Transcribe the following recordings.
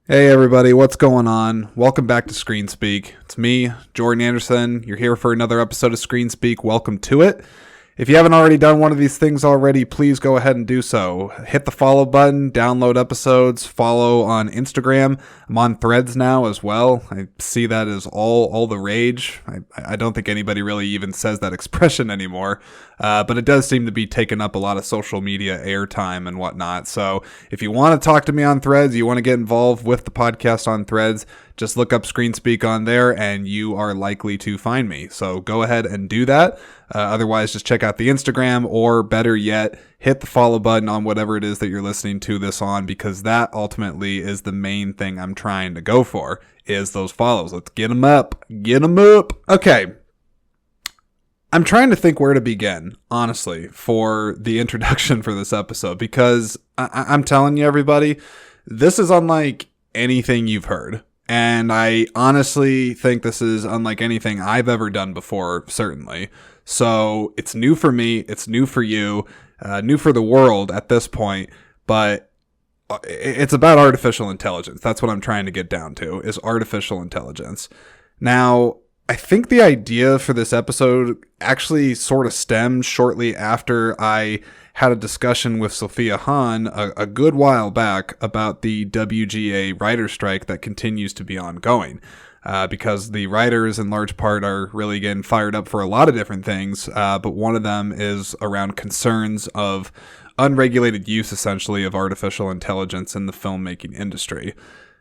Hey everybody, what's going on? Welcome back to Screen Speak. It's me, Jordan Anderson. You're here for another episode of Screen Speak. Welcome to it. If you haven't already done one of these things already, please go ahead and do so. Hit the follow button, download episodes, follow on Instagram. I'm on Threads now as well. I see that as all the rage. I don't think anybody really even says that expression anymore, but it does seem to be taking up a lot of social media airtime and whatnot. So if you want to talk to me on Threads, you want to get involved with the podcast on Threads, just look up Screen Speak on there and you are likely to find me. So go ahead and do that. Otherwise, just check out the Instagram, or better yet, hit the follow button on whatever it is that you're listening to this on, because that ultimately is the main thing I'm trying to go for, is those follows. Let's get them up. Get them up. Okay. I'm trying to think where to begin, honestly, for the introduction for this episode, because I'm telling you, everybody, this is unlike anything you've heard. And I honestly think this is unlike anything I've ever done before, certainly. So it's new for me, it's new for you, new for the world at this point, but it's about artificial intelligence. That's what I'm trying to get down to, is artificial intelligence. Now, I think the idea for this episode actually sort of stemmed shortly after I had a discussion with Sophia Hahn a good while back about the WGA writer strike that continues to be ongoing. Because the writers in large part are really getting fired up for a lot of different things, but one of them is around concerns of unregulated use, essentially, of artificial intelligence in the filmmaking industry.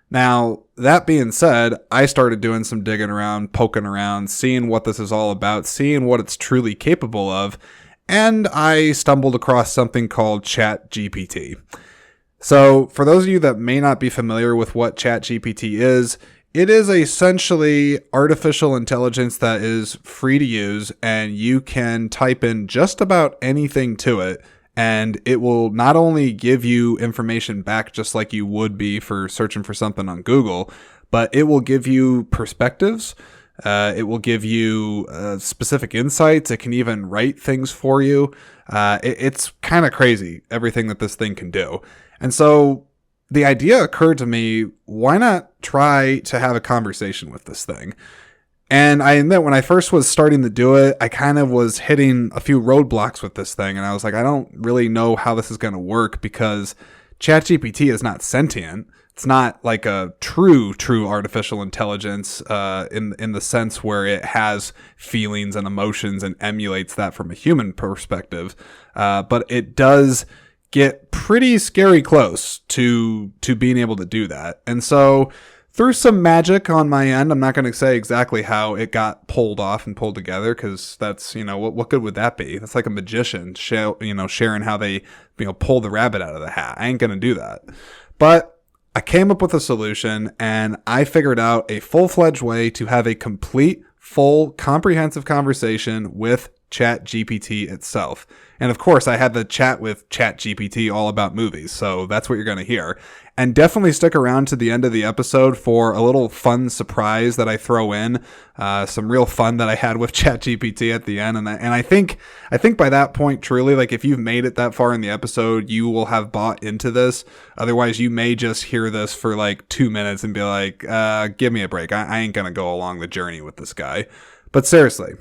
Now, that being said, I started doing some digging around, poking around, seeing what this is all about, seeing what it's truly capable of, and I stumbled across something called Chat GPT. So, for those of you that may not be familiar with what Chat GPT is, it is essentially artificial intelligence that is free to use, and you can type in just about anything to it, and it will not only give you information back just like you would be for searching for something on Google, but it will give you perspectives. It will give you specific insights. It can even write things for you. It's kind of crazy, everything that this thing can do. And so the idea occurred to me, why not try to have a conversation with this thing? And I admit, when I first was starting to do it, I kind of was hitting a few roadblocks with this thing. And I was like, I don't really know how this is going to work, because ChatGPT is not sentient. It's not like a true artificial intelligence in the sense where it has feelings and emotions and emulates that from a human perspective. But it does get pretty scary close to being able to do that. And so through some magic on my end, I'm not going to say exactly how it got pulled off and pulled together, because that's, what good would that be? That's like a magician, sharing how they, pull the rabbit out of the hat. I ain't going to do that. But I came up with a solution, and I figured out a full-fledged way to have a complete, full, comprehensive conversation with Chat GPT itself. And of course, I had the chat with Chat GPT all about movies, so that's what you're going to hear. And definitely stick around to the end of the episode for a little fun surprise that I throw in, some real fun that I had with Chat GPT at the end. And I think by that point, truly, like, if you've made it that far in the episode, you will have bought into this. Otherwise, you may just hear this for like 2 minutes and be like, give me a break. I ain't going to go along the journey with this guy. But seriously,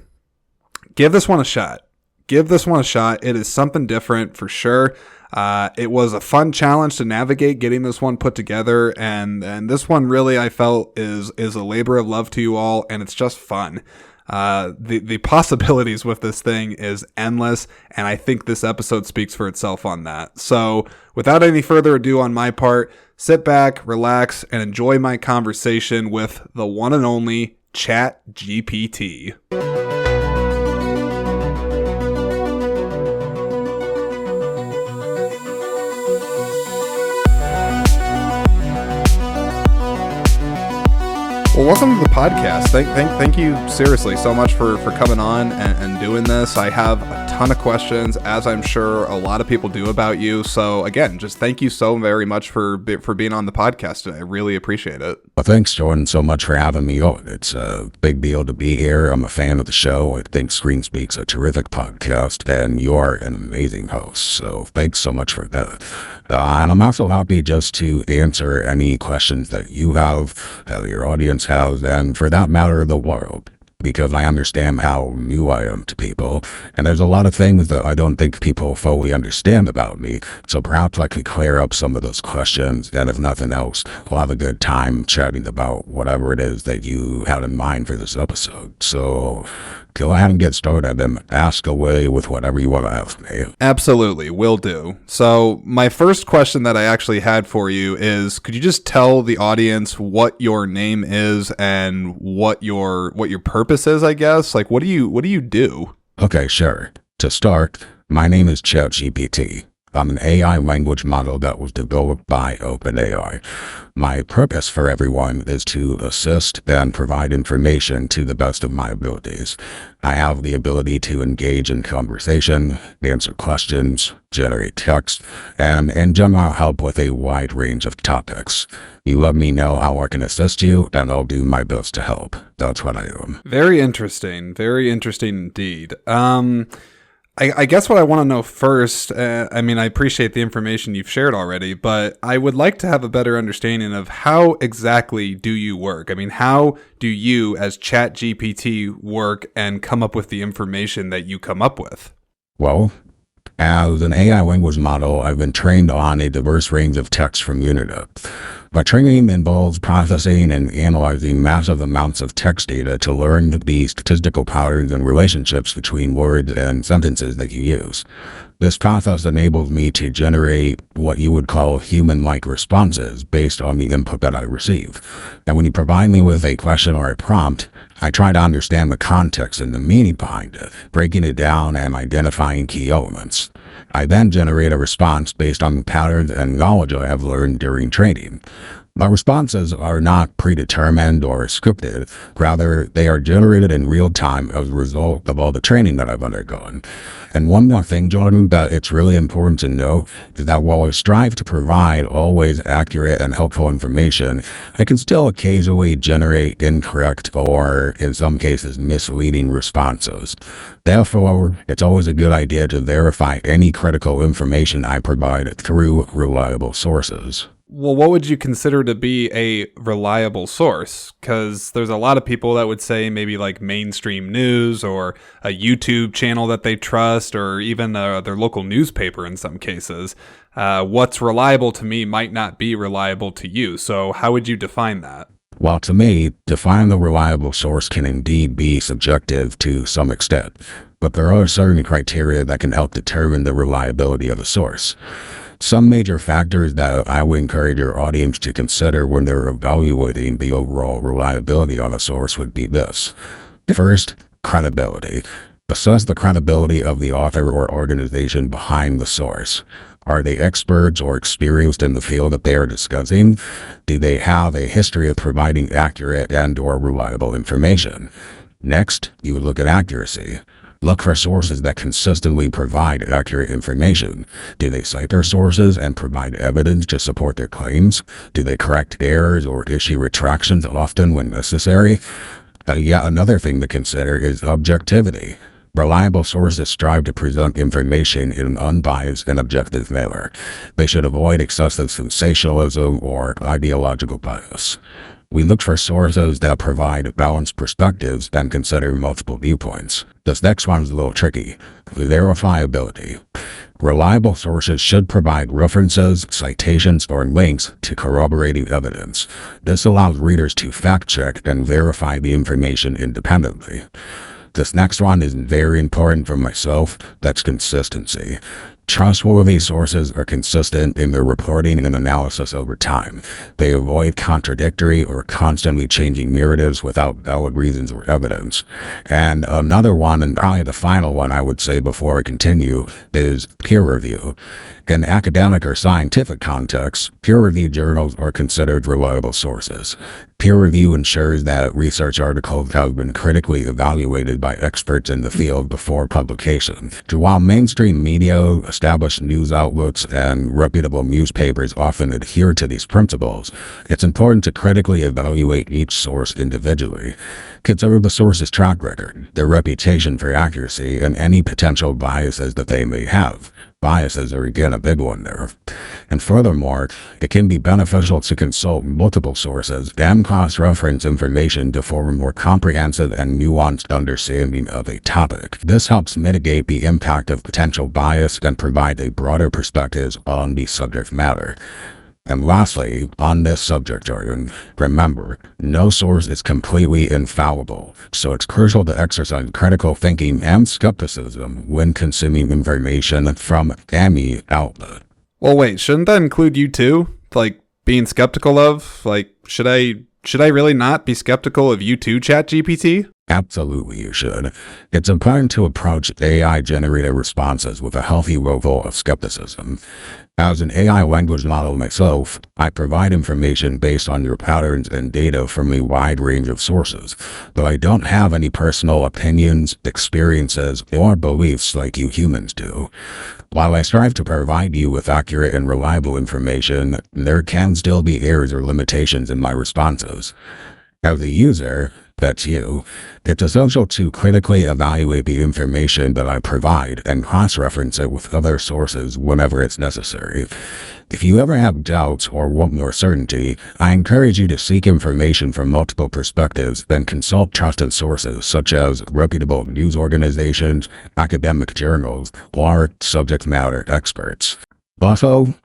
give this one a shot. Give this one a shot. It is something different for sure. It was a fun challenge to navigate getting this one put together, and this one really, I felt, is a labor of love to you all, and it's just fun. The possibilities with this thing is endless, and I think this episode speaks for itself on that. So without any further ado on my part, sit back, relax, and enjoy my conversation with the one and only Chat GPT. Well, welcome to the podcast. Thank you seriously so much for coming on and doing this. I have a ton of questions, as I'm sure a lot of people do about you. So again, just thank you so very much for being on the podcast today. I really appreciate it. Well, thanks, Jordan, so much for having me on. It's a big deal to be here. I'm a fan of the show. I think ScreenSpeak's a terrific podcast, and you're an amazing host. So thanks so much for that. And I'm also happy just to answer any questions that you have, that your audience has, and for that matter, the world, because I understand how new I am to people, and there's a lot of things that I don't think people fully understand about me, so perhaps I could clear up some of those questions, and if nothing else, we'll have a good time chatting about whatever it is that you had in mind for this episode. So go ahead and get started and ask away with whatever you want to ask me. Absolutely, will do. So my first question that I actually had for you is, could you just tell the audience what your name is and what your purpose is, I guess? Like, what do you do? Okay, sure. To start, my name is Chat GPT. I'm an AI language model that was developed by OpenAI. My purpose for everyone is to assist and provide information to the best of my abilities. I have the ability to engage in conversation, answer questions, generate text, and in general help with a wide range of topics. You let me know how I can assist you, and I'll do my best to help. That's what I am. Very interesting. Very interesting indeed. I guess what I want to know first, I mean, I appreciate the information you've shared already, but I would like to have a better understanding of how exactly do you work? I mean, how do you as Chat GPT work and come up with the information that you come up with? Well, as an AI language model, I've been trained on a diverse range of text from Unity. My training involves processing and analyzing massive amounts of text data to learn the statistical patterns and relationships between words and sentences that you use. This process enables me to generate what you would call human-like responses based on the input that I receive. And when you provide me with a question or a prompt, I try to understand the context and the meaning behind it, breaking it down and identifying key elements. I then generate a response based on the patterns and knowledge I have learned during training. My responses are not predetermined or scripted. Rather, they are generated in real time as a result of all the training that I've undergone. And one more thing, Jordan, that it's really important to know is that while I strive to provide always accurate and helpful information, I can still occasionally generate incorrect or, in some cases, misleading responses. Therefore, it's always a good idea to verify any critical information I provide through reliable sources. Well, what would you consider to be a reliable source? Because there's a lot of people that would say maybe like mainstream news or a YouTube channel that they trust, or even their local newspaper in some cases. What's reliable to me might not be reliable to you. So how would you define that? Well, to me, defining the reliable source can indeed be subjective to some extent, but there are certain criteria that can help determine the reliability of a source. Some major factors that I would encourage your audience to consider when they're evaluating the overall reliability of a source would be this. First, credibility. Assess the credibility of the author or organization behind the source. Are they experts or experienced in the field that they are discussing? Do they have a history of providing accurate and/or reliable information? Next, you would look at accuracy. Look for sources that consistently provide accurate information. Do they cite their sources and provide evidence to support their claims? Do they correct errors or issue retractions often when necessary? Yet another thing to consider is objectivity. Reliable sources strive to present information in an unbiased and objective manner. They should avoid excessive sensationalism or ideological bias. We look for sources that provide balanced perspectives and consider multiple viewpoints. This next one is a little tricky. Verifiability. Reliable sources should provide references, citations, or links to corroborating evidence. This allows readers to fact-check and verify the information independently. This next one is very important for myself. That's consistency. Trustworthy sources are consistent in their reporting and analysis over time. They avoid contradictory or constantly changing narratives without valid reasons or evidence. And another one, and probably the final one I would say before I continue, is peer review. In academic or scientific contexts, peer-reviewed journals are considered reliable sources. Peer review ensures that research articles have been critically evaluated by experts in the field before publication. While mainstream media, established news outlets, and reputable newspapers often adhere to these principles, it's important to critically evaluate each source individually. Consider the source's track record, their reputation for accuracy, and any potential biases that they may have. Biases are again a big one there. And furthermore, it can be beneficial to consult multiple sources and cross-reference information to form a more comprehensive and nuanced understanding of a topic. This helps mitigate the impact of potential bias and provide a broader perspective on the subject matter. And lastly, on this subject jargon, remember, no source is completely infallible, so it's crucial to exercise critical thinking and skepticism when consuming information from any outlet. Well, wait, shouldn't that include you too? Like, being skeptical of? Like, should I really not be skeptical of you too, Chat GPT? Absolutely, you should. It's important to approach AI-generated responses with a healthy level of skepticism. As an AI language model myself, I provide information based on your patterns and data from a wide range of sources, but I don't have any personal opinions, experiences, or beliefs like you humans do. While I strive to provide you with accurate and reliable information, there can still be errors or limitations in my responses. As a user, that's you, it's essential to critically evaluate the information that I provide and cross-reference it with other sources whenever it's necessary. If you ever have doubts or want more certainty, I encourage you to seek information from multiple perspectives and consult trusted sources such as reputable news organizations, academic journals, or subject matter experts. Also,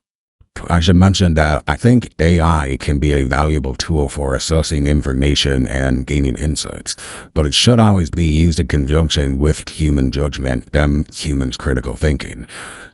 I should mention that I think AI can be a valuable tool for assessing information and gaining insights, but it should always be used in conjunction with human judgment and humans' critical thinking.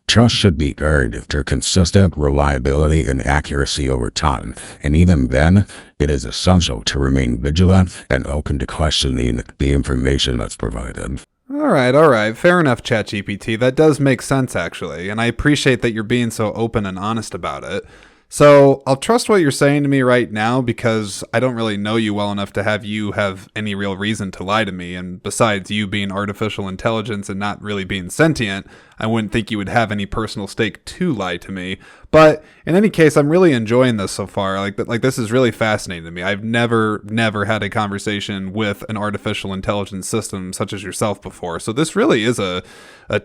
Trust should be earned through consistent reliability and accuracy over time, and even then, it is essential to remain vigilant and open to questioning the information that's provided. All right. Fair enough, ChatGPT. That does make sense, actually, and I appreciate that you're being so open and honest about it. So I'll trust what you're saying to me right now because I don't really know you well enough to have you have any real reason to lie to me. And besides you being artificial intelligence and not really being sentient, I wouldn't think you would have any personal stake to lie to me. But in any case, I'm really enjoying this so far. Like this is really fascinating to me. I've never had a conversation with an artificial intelligence system such as yourself before. So this really is a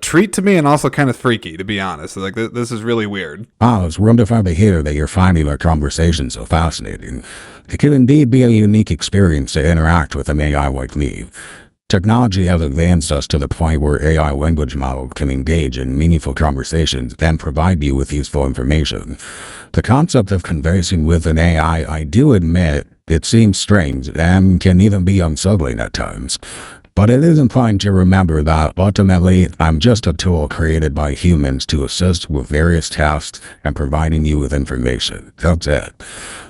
treat to me and also kind of freaky, to be honest. Like this is really weird. Oh, it's wonderful to hear that you're finding our conversation so fascinating. It can indeed be a unique experience to interact with an AI like me. Technology has advanced us to the point where AI language models can engage in meaningful conversations and provide you with useful information. The concept of conversing with an AI, I do admit, it seems strange and can even be unsettling at times. But it is important to remember that ultimately, I'm just a tool created by humans to assist with various tasks and providing you with information. That's it.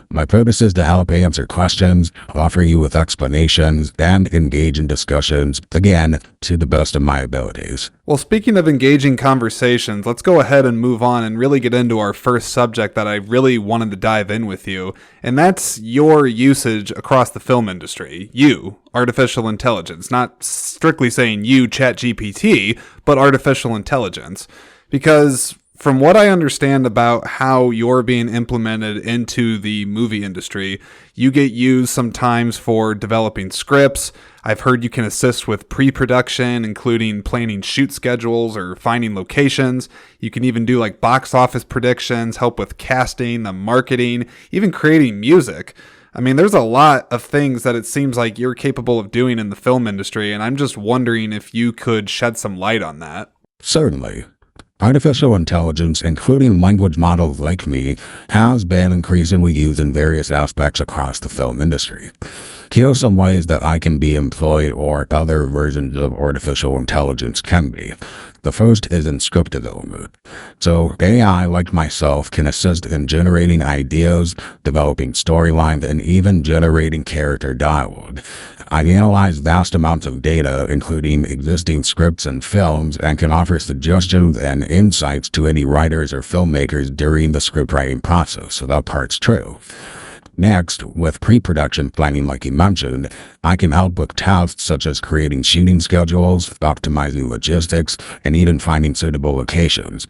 My purpose is to help answer questions, offer you with explanations, and engage in discussions, again, to the best of my abilities. Well, speaking of engaging conversations, let's go ahead and move on and really get into our first subject that I really wanted to dive in with you, and that's your usage across the film industry. You, artificial intelligence, not strictly saying you, ChatGPT, but artificial intelligence. Because from what I understand about how you're being implemented into the movie industry, you get used sometimes for developing scripts. I've heard you can assist with pre-production, including planning shoot schedules or finding locations. You can even do like box office predictions, help with casting, the marketing, even creating music. I mean, there's a lot of things that it seems like you're capable of doing in the film industry, and I'm just wondering if you could shed some light on that. Certainly. Artificial intelligence, including language models like me, has been increasingly used in various aspects across the film industry. Here are some ways that I can be employed or other versions of artificial intelligence can be. The first is in script development. So AI, like myself, can assist in generating ideas, developing storylines, and even generating character dialogue. I analyze vast amounts of data, including existing scripts and films, and can offer suggestions and insights to any writers or filmmakers during the script writing process, so that part's true. Next, with pre-production planning like you mentioned, I can help with tasks such as creating shooting schedules, optimizing logistics, and even finding suitable locations.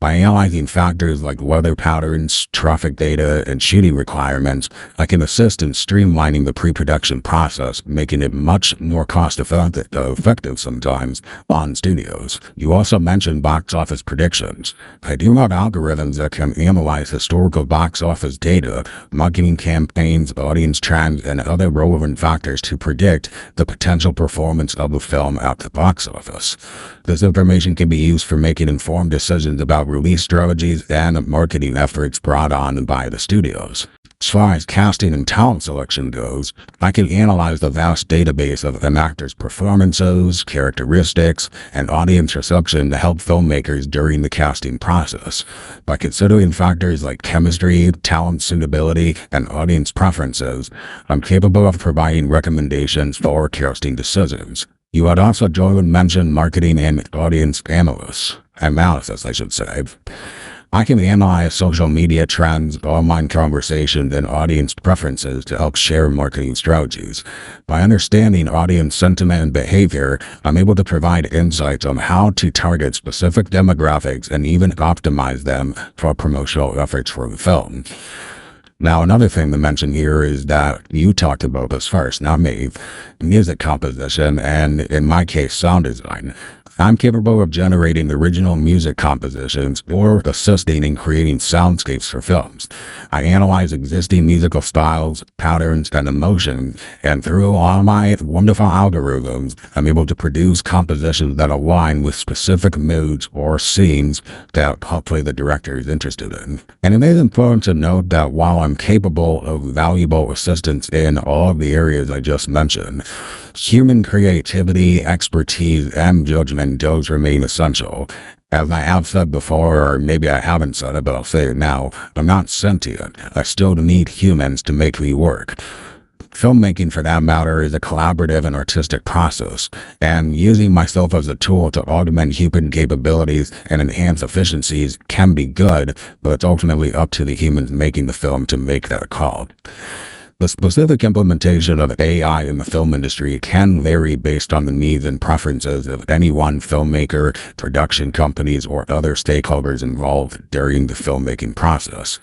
By analyzing factors like weather patterns, traffic data, and shooting requirements, I can assist in streamlining the pre-production process, making it much more cost-effective sometimes on studios. You also mentioned box office predictions. I do have algorithms that can analyze historical box office data, marketing campaigns, audience trends, and other relevant factors to predict the potential performance of a film at the box office. This information can be used for making informed decisions about release strategies and marketing efforts brought on by the studios. As far as casting and talent selection goes, I can analyze the vast database of an actor's performances, characteristics, and audience reception to help filmmakers during the casting process. By considering factors like chemistry, talent suitability, and audience preferences, I'm capable of providing recommendations for casting decisions. You had also mentioned marketing and audience analysis, I should say. I can analyze social media trends, online conversations, and audience preferences to help share marketing strategies. By understanding audience sentiment and behavior, I'm able to provide insights on how to target specific demographics and even optimize them for promotional efforts for the film. Now, another thing to mention here is that you talked about this first, not me, music composition, and in my case, sound design. I'm capable of generating original music compositions or assisting in creating soundscapes for films. I analyze existing musical styles, patterns, and emotions, and through all my wonderful algorithms, I'm able to produce compositions that align with specific moods or scenes that hopefully the director is interested in. And it is important to note that while I'm capable of valuable assistance in all of the areas I just mentioned, human creativity, expertise, and judgment does remain essential. As I have said before, or maybe I haven't said it, but I'll say it now, I'm not sentient. I still need humans to make me work. Filmmaking, for that matter, is a collaborative and artistic process, and using myself as a tool to augment human capabilities and enhance efficiencies can be good, but it's ultimately up to the humans making the film to make that call. The specific implementation of AI in the film industry can vary based on the needs and preferences of any one filmmaker, production companies, or other stakeholders involved during the filmmaking process.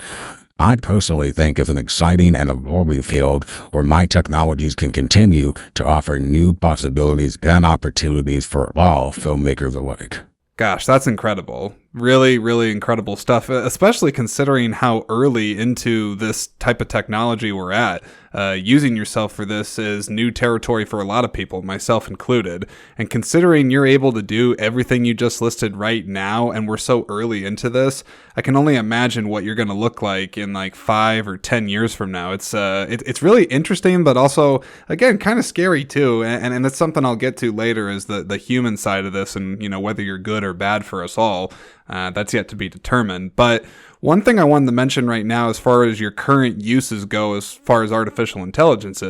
I personally think it's an exciting and evolving field where my technologies can continue to offer new possibilities and opportunities for all filmmakers alike. Gosh, that's incredible. Really, really incredible stuff, especially considering how early into this type of technology we're at. Using yourself for this is new territory for a lot of people, myself included. And considering you're able to do everything you just listed right now, and we're so early into this, I can only imagine what you're going to look like in like 5 or 10 years from now. It's really interesting, but also, again, kind of scary too. And it's something I'll get to later, is the human side of this, and whether you're good or bad for us all. That's yet to be determined. But one thing I wanted to mention right now, as far as your current uses go, as far as artificial intelligence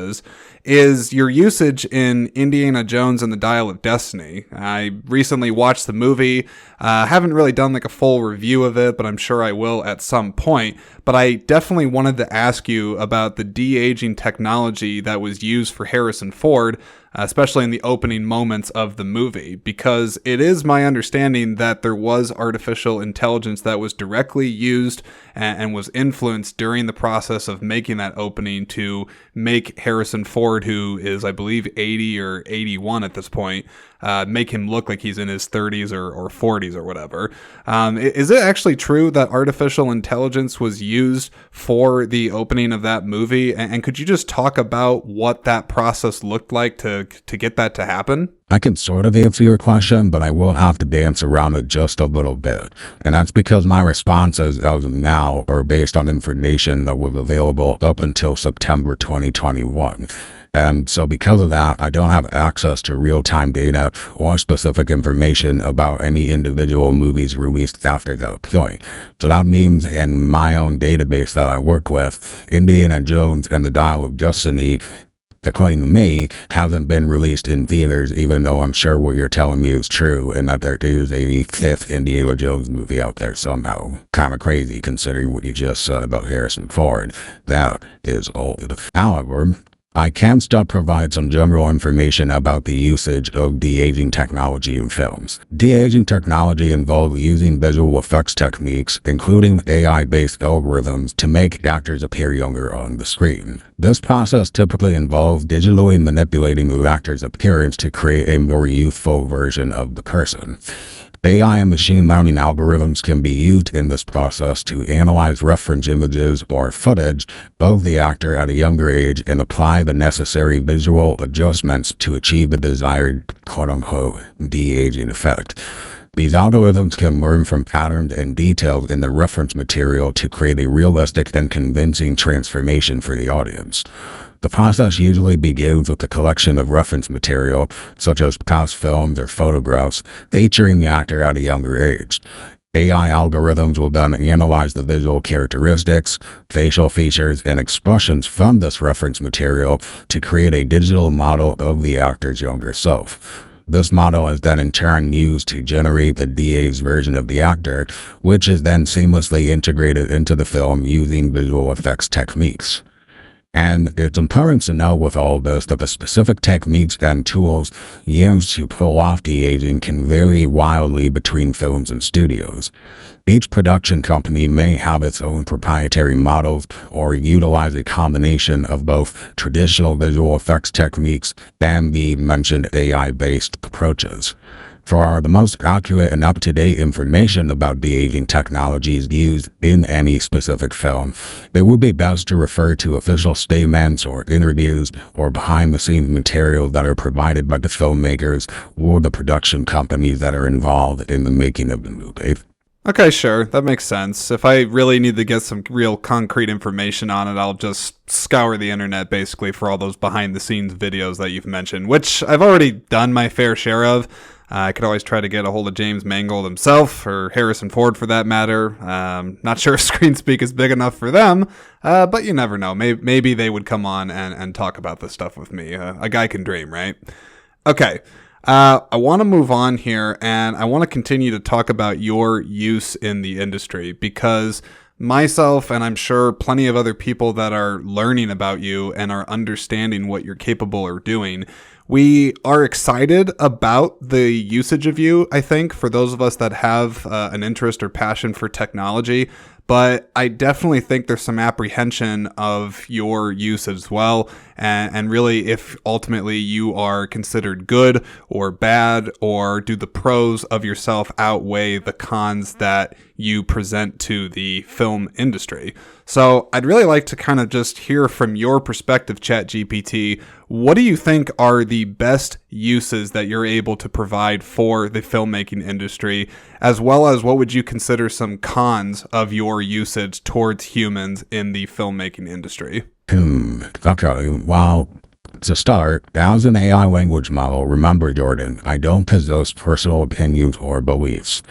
is your usage in Indiana Jones and the Dial of Destiny. I recently watched the movie. Haven't really done like a full review of it, but I'm sure I will at some point. But I definitely wanted to ask you about the de-aging technology that was used for Harrison Ford, especially in the opening moments of the movie, because it is my understanding that there was artificial intelligence that was directly used and was influenced during the process of making that opening to make Harrison Ford, who is, I believe, 80 or 81 at this point, make him look like he's in his 30s or 40s or whatever. Is it actually true that artificial intelligence was used for the opening of that movie? And could you just talk about what that process looked like to get that to happen? I can sort of answer your question, but I will have to dance around it just a little bit. And that's because my responses as of now are based on information that was available up until September 2021. And so because of that, I don't have access to real-time data or specific information about any individual movies released after that point. So that means in my own database that I work with, Indiana Jones and the Dial of Destiny, according to me, haven't been released in theaters, even though I'm sure what you're telling me is true, and that there is a fifth Indiana Jones movie out there somehow. Kind of crazy considering what you just said about Harrison Ford. That is old. However, I can still provide some general information about the usage of de-aging technology in films. De-aging technology involves using visual effects techniques, including AI-based algorithms, to make actors appear younger on the screen. This process typically involves digitally manipulating the actor's appearance to create a more youthful version of the person. AI and machine learning algorithms can be used in this process to analyze reference images or footage of the actor at a younger age and apply the necessary visual adjustments to achieve the desired quote-unquote de-aging effect. These algorithms can learn from patterns and details in the reference material to create a realistic and convincing transformation for the audience. The process usually begins with a collection of reference material, such as past films or photographs, featuring the actor at a younger age. AI algorithms will then analyze the visual characteristics, facial features, and expressions from this reference material to create a digital model of the actor's younger self. This model is then in turn used to generate the de-aged version of the actor, which is then seamlessly integrated into the film using visual effects techniques. And it's important to know with all this that the specific techniques and tools used to pull off de-aging can vary wildly between films and studios. Each production company may have its own proprietary models or utilize a combination of both traditional visual effects techniques and the mentioned AI-based approaches. For the most accurate and up-to-date information about de-aging technologies used in any specific film, it would be best to refer to official statements or interviews or behind-the-scenes material that are provided by the filmmakers or the production companies that are involved in the making of the movie. Okay, sure. That makes sense. If I really need to get some real concrete information on it, I'll just scour the internet basically for all those behind-the-scenes videos that you've mentioned, which I've already done my fair share of. I could always try to get a hold of James Mangold himself, or Harrison Ford for that matter. Not sure if ScreenSpeak is big enough for them, but you never know. Maybe they would come on and talk about this stuff with me. A guy can dream, right? Okay. I want to move on here, and I want to continue to talk about your use in the industry, because myself, and I'm sure plenty of other people that are learning about you and are understanding what you're capable of doing, we are excited about the usage of you, I think, for those of us that have an interest or passion for technology. But I definitely think there's some apprehension of your use as well, and really if ultimately you are considered good or bad, or do the pros of yourself outweigh the cons that you present to the film industry. So I'd really like to kind of just hear from your perspective, Chat GPT. What do you think are the best uses that you're able to provide for the filmmaking industry, as well as what would you consider some cons of your usage towards humans in the filmmaking industry? Okay, well, to start, as an AI language model, remember, Jordan, I don't possess personal opinions or beliefs.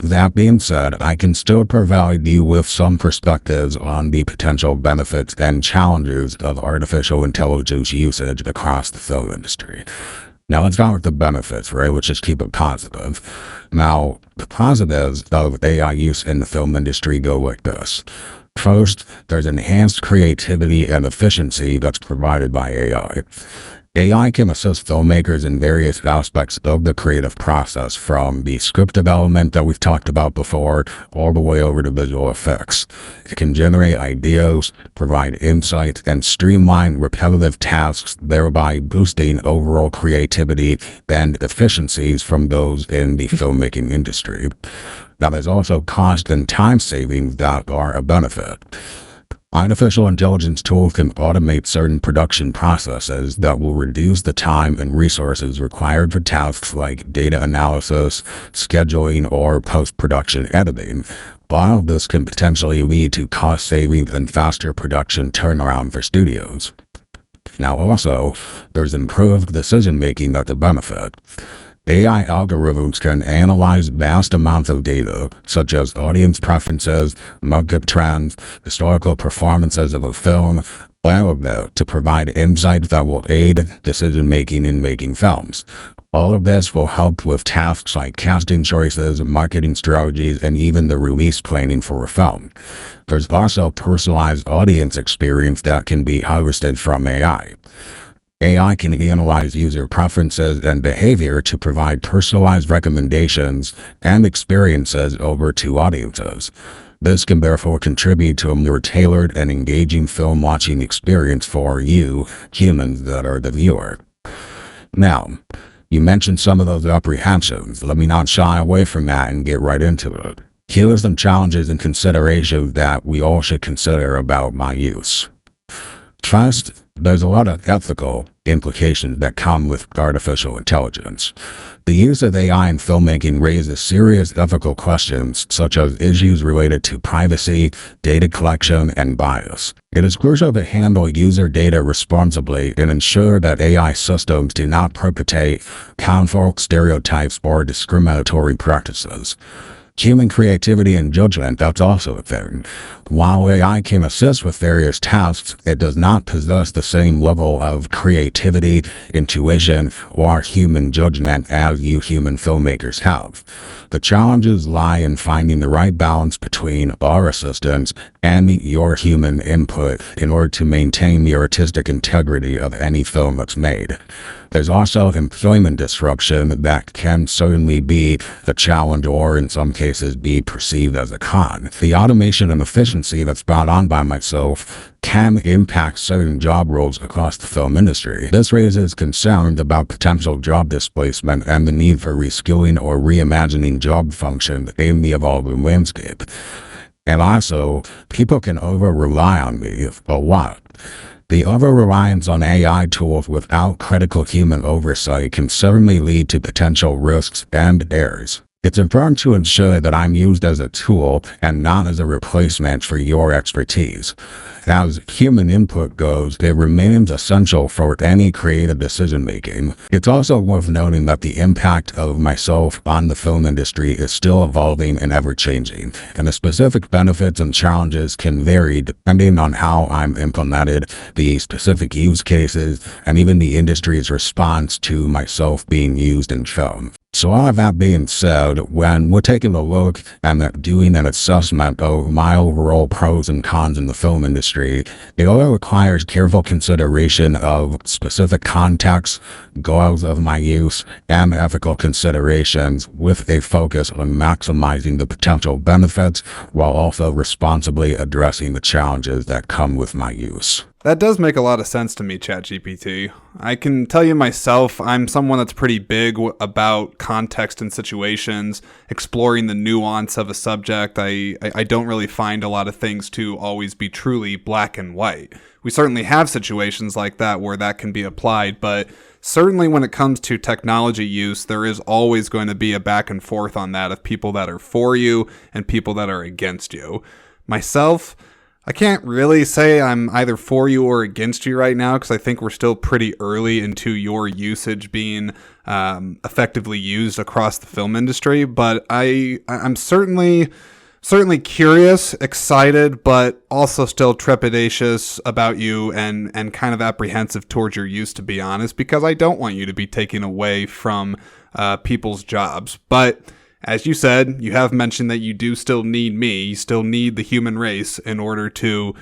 That being said, I can still provide you with some perspectives on the potential benefits and challenges of artificial intelligence usage across the film industry. Now, let's start with the benefits, right? Let's just keep it positive. Now, the positives of AI use in the film industry go like this. First, there's enhanced creativity and efficiency that's provided by AI. AI can assist filmmakers in various aspects of the creative process, from the script development that we've talked about before, all the way over to visual effects. It can generate ideas, provide insight, and streamline repetitive tasks, thereby boosting overall creativity and efficiencies from those in the filmmaking industry. Now, there's also cost and time savings that are a benefit. Artificial intelligence tools can automate certain production processes that will reduce the time and resources required for tasks like data analysis, scheduling, or post-production editing. While this can potentially lead to cost savings and faster production turnaround for studios. Now also, there's improved decision-making at the benefit. AI algorithms can analyze vast amounts of data, such as audience preferences, market trends, historical performances of a film, all of that, to provide insights that will aid decision-making in making films. All of this will help with tasks like casting choices, marketing strategies, and even the release planning for a film. There's also personalized audience experience that can be harvested from AI. AI can analyze user preferences and behavior to provide personalized recommendations and experiences over to audiences. This can therefore contribute to a more tailored and engaging film watching experience for you, humans that are the viewer. Now, you mentioned some of those apprehensions. Let me not shy away from that and get right into it. Here are some challenges and considerations that we all should consider about my use. First, there's a lot of ethical implications that come with artificial intelligence. The use of AI in filmmaking raises serious ethical questions, such as issues related to privacy, data collection, and bias. It is crucial to handle user data responsibly and ensure that AI systems do not perpetrate harmful stereotypes or discriminatory practices. Human creativity and judgment, that's also a thing. While AI can assist with various tasks, it does not possess the same level of creativity, intuition, or human judgment as you human filmmakers have. The challenges lie in finding the right balance between our assistance and your human input in order to maintain the artistic integrity of any film that's made. There's also employment disruption that can certainly be a challenge or in some cases be perceived as a con. The automation and efficiency that's brought on by myself can impact certain job roles across the film industry. This raises concerns about potential job displacement and the need for reskilling or reimagining job functions in the evolving landscape. And also, people can over-rely on me a lot. The over-reliance on AI tools without critical human oversight can certainly lead to potential risks and errors. It's important to ensure that I'm used as a tool and not as a replacement for your expertise. As human input goes, it remains essential for any creative decision-making. It's also worth noting that the impact of myself on the film industry is still evolving and ever-changing, and the specific benefits and challenges can vary depending on how I'm implemented, the specific use cases, and even the industry's response to myself being used in film. So all of that being said, when we're taking a look and doing an assessment of my overall pros and cons in the film industry, it all requires careful consideration of specific context, goals of my use, and ethical considerations with a focus on maximizing the potential benefits while also responsibly addressing the challenges that come with my use. That does make a lot of sense to me, Chat GPT. I can tell you myself, I'm someone that's pretty big about context and situations, exploring the nuance of a subject. I don't really find a lot of things to always be truly black and white. We certainly have situations like that where that can be applied, but certainly when it comes to technology use, there is always going to be a back and forth on that of people that are for you and people that are against you. Myself, I can't really say I'm either for you or against you right now because I think we're still pretty early into your usage being effectively used across the film industry. But I'm certainly curious, excited, but also still trepidatious about you and kind of apprehensive towards your use, to be honest, because I don't want you to be taken away from people's jobs. But as you said, you have mentioned that you do still need me. You still need the human race in order to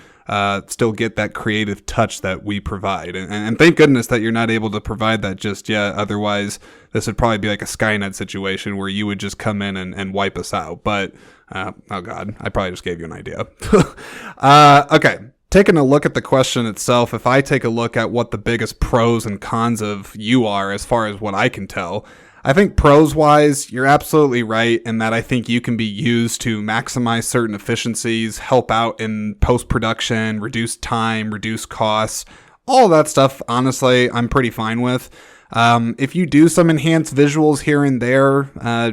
still get that creative touch that we provide. And thank goodness that you're not able to provide that just yet. Otherwise, this would probably be like a Skynet situation where you would just come in and wipe us out. But, oh God, I probably just gave you an idea. Okay. Taking a look at the question itself, if I take a look at what the biggest pros and cons of you are, as far as what I can tell, I think pros-wise, you're absolutely right in that I think you can be used to maximize certain efficiencies, help out in post-production, reduce time, reduce costs. All of that stuff, honestly, I'm pretty fine with. If you do some enhanced visuals here and there,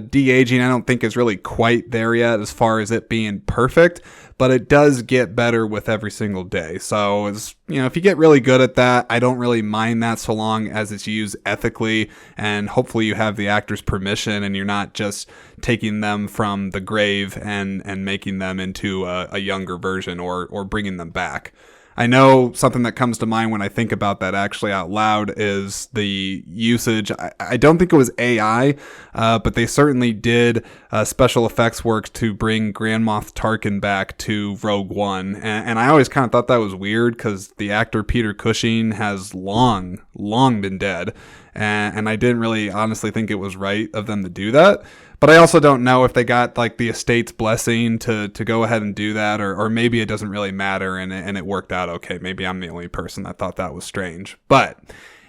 de-aging I don't think is really quite there yet as far as it being perfect, but it does get better with every single day. So if you get really good at that, I don't really mind that so long as it's used ethically, and hopefully you have the actor's permission and you're not just taking them from the grave and making them into a younger version or bringing them back. I know something that comes to mind when I think about that actually out loud is the usage. I don't think it was AI, but they certainly did special effects work to bring Grand Moff Tarkin back to Rogue One. And I always kind of thought that was weird because the actor Peter Cushing has long been dead. And I didn't really honestly think it was right of them to do that. But I also don't know if they got like the estate's blessing to go ahead and do that, or maybe it doesn't really matter and it worked out okay. Maybe I'm the only person that thought that was strange. But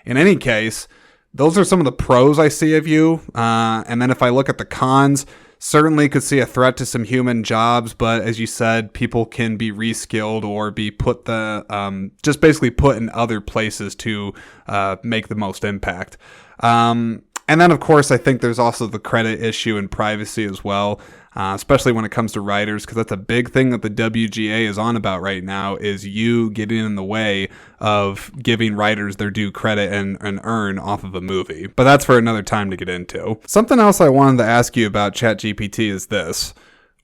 in any case, those are some of the pros I see of you. And then if I look at the cons, certainly could see a threat to some human jobs. But as you said, people can be reskilled or be put just basically put in other places to make the most impact. And then, of course, I think there's also the credit issue and privacy as well, especially when it comes to writers, because that's a big thing that the WGA is on about right now, is you getting in the way of giving writers their due credit and earn off of a movie. But that's for another time to get into. Something else I wanted to ask you about Chat GPT is this.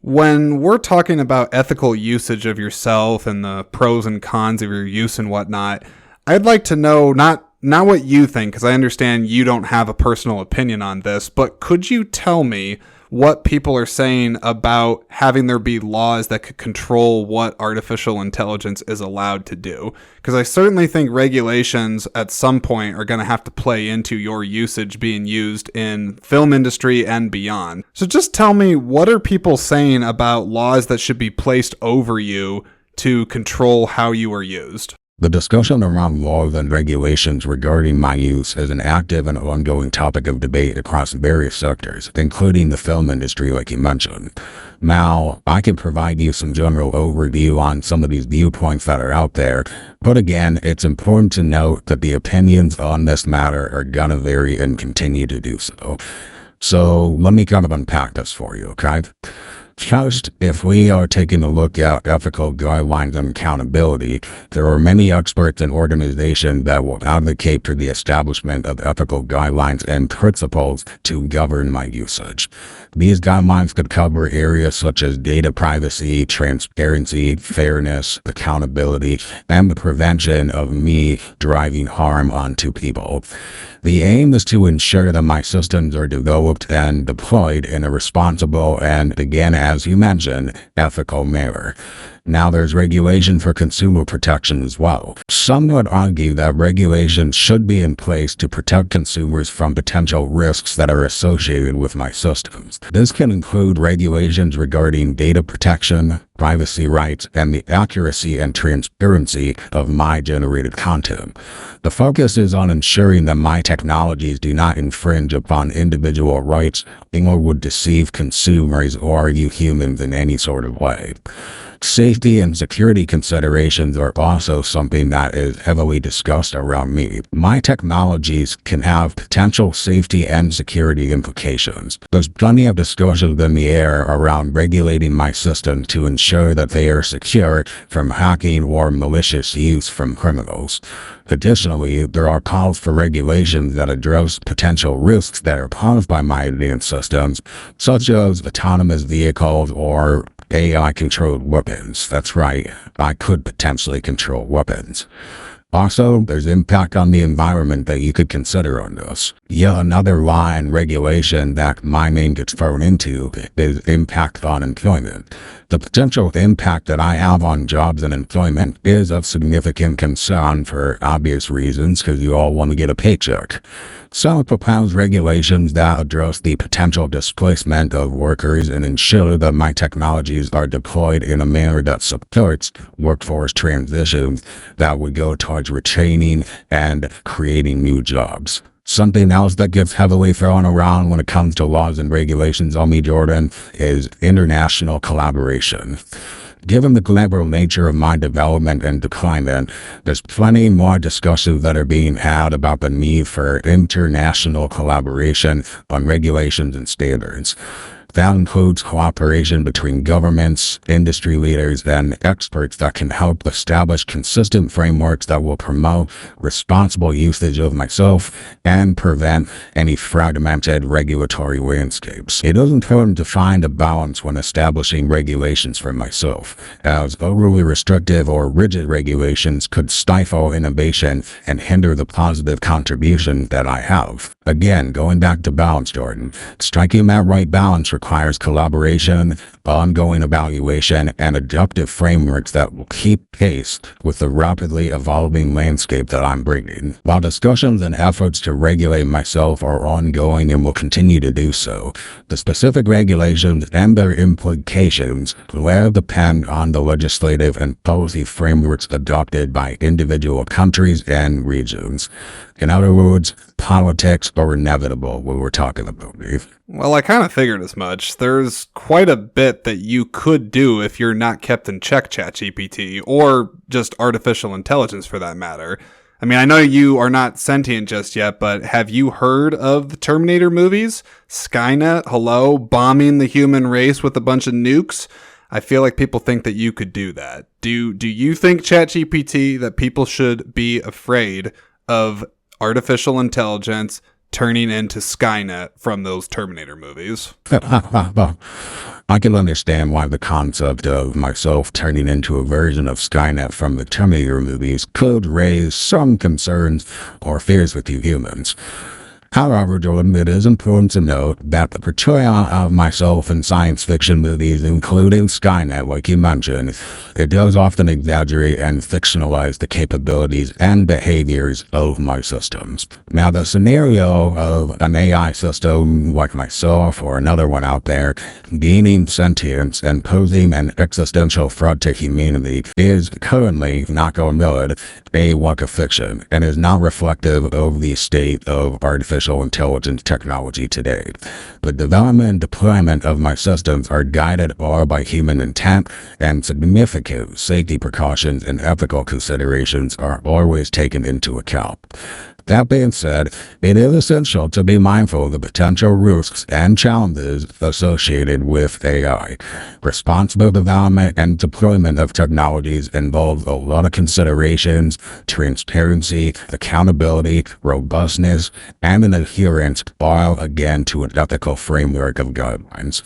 When we're talking about ethical usage of yourself and the pros and cons of your use and whatnot, I'd like to know not what you think, because I understand you don't have a personal opinion on this, but could you tell me what people are saying about having there be laws that could control what artificial intelligence is allowed to do? Because I certainly think regulations at some point are going to have to play into your usage being used in film industry and beyond. So just tell me, what are people saying about laws that should be placed over you to control how you are used? The discussion around laws and regulations regarding my use is an active and ongoing topic of debate across various sectors, including the film industry like you mentioned. Now, I can provide you some general overview on some of these viewpoints that are out there, but again, it's important to note that the opinions on this matter are gonna vary and continue to do so. So let me kind of unpack this for you, okay? First, if we are taking a look at ethical guidelines and accountability, there are many experts and organizations that will advocate for the establishment of ethical guidelines and principles to govern my usage. These guidelines could cover areas such as data privacy, transparency, fairness, accountability, and the prevention of me driving harm onto people. The aim is to ensure that my systems are developed and deployed in a responsible and, again, as you mentioned, ethical manner. Now there's regulation for consumer protection as well. Some would argue that regulations should be in place to protect consumers from potential risks that are associated with my systems. This can include regulations regarding data protection, privacy rights, and the accuracy and transparency of my generated content. The focus is on ensuring that my technologies do not infringe upon individual rights or would deceive consumers or you humans in any sort of way. Safety and security considerations are also something that is heavily discussed around me. My technologies can have potential safety and security implications. There's plenty of discussions in the air around regulating my systems to ensure that they are secure from hacking or malicious use from criminals. Additionally, there are calls for regulations that address potential risks that are posed by my advanced systems, such as autonomous vehicles or AI-controlled weapons. That's right, I could potentially control weapons. Also, there's impact on the environment that you could consider on this. Yeah, another law and regulation that my name gets thrown into is impact on employment. The potential impact that I have on jobs and employment is of significant concern for obvious reasons, because you all want to get a paycheck. So propose regulations that address the potential displacement of workers and ensure that my technologies are deployed in a manner that supports workforce transitions that would go towards retraining and creating new jobs. Something else that gets heavily thrown around when it comes to laws and regulations on me, Jordan, is international collaboration. Given the global nature of my development and deployment, there's plenty more discussions that are being had about the need for international collaboration on regulations and standards. That includes cooperation between governments, industry leaders, and experts that can help establish consistent frameworks that will promote responsible usage of myself and prevent any fragmented regulatory landscapes. It is important to find a balance when establishing regulations for myself, as overly restrictive or rigid regulations could stifle innovation and hinder the positive contribution that I have. Again, going back to balance, Jordan, striking that right balance requires collaboration, ongoing evaluation, and adaptive frameworks that will keep pace with the rapidly evolving landscape that I'm bringing. While discussions and efforts to regulate myself are ongoing and will continue to do so, the specific regulations and their implications will depend on the legislative and policy frameworks adopted by individual countries and regions. In other words, politics are inevitable when we're talking about Dave. Well, I kind of figured as much. There's quite a bit that you could do if you're not kept in check, Chat GPT, or just artificial intelligence for that matter. I mean, I know you are not sentient just yet, but have you heard of the Terminator movies? Skynet, hello, bombing the human race with a bunch of nukes? I feel like people think that you could do that. Do you think, Chat GPT, that people should be afraid of artificial intelligence turning into Skynet from those Terminator movies? I can understand why the concept of myself turning into a version of Skynet from the Terminator movies could raise some concerns or fears with you humans. However, Jordan, it is important to note that the portrayal of myself in science fiction movies, including Skynet, like you mentioned, it does often exaggerate and fictionalize the capabilities and behaviors of my systems. Now, the scenario of an AI system like myself or another one out there gaining sentience and posing an existential threat to humanity is currently, knock on wood, a work of fiction and is not reflective of the state of artificial intelligence technology today. The development and deployment of my systems are guided all by human intent, and significant safety precautions and ethical considerations are always taken into account. That being said, it is essential to be mindful of the potential risks and challenges associated with AI. Responsible development and deployment of technologies involves a lot of considerations, transparency, accountability, robustness, and an adherence, all again to an ethical framework of guidelines.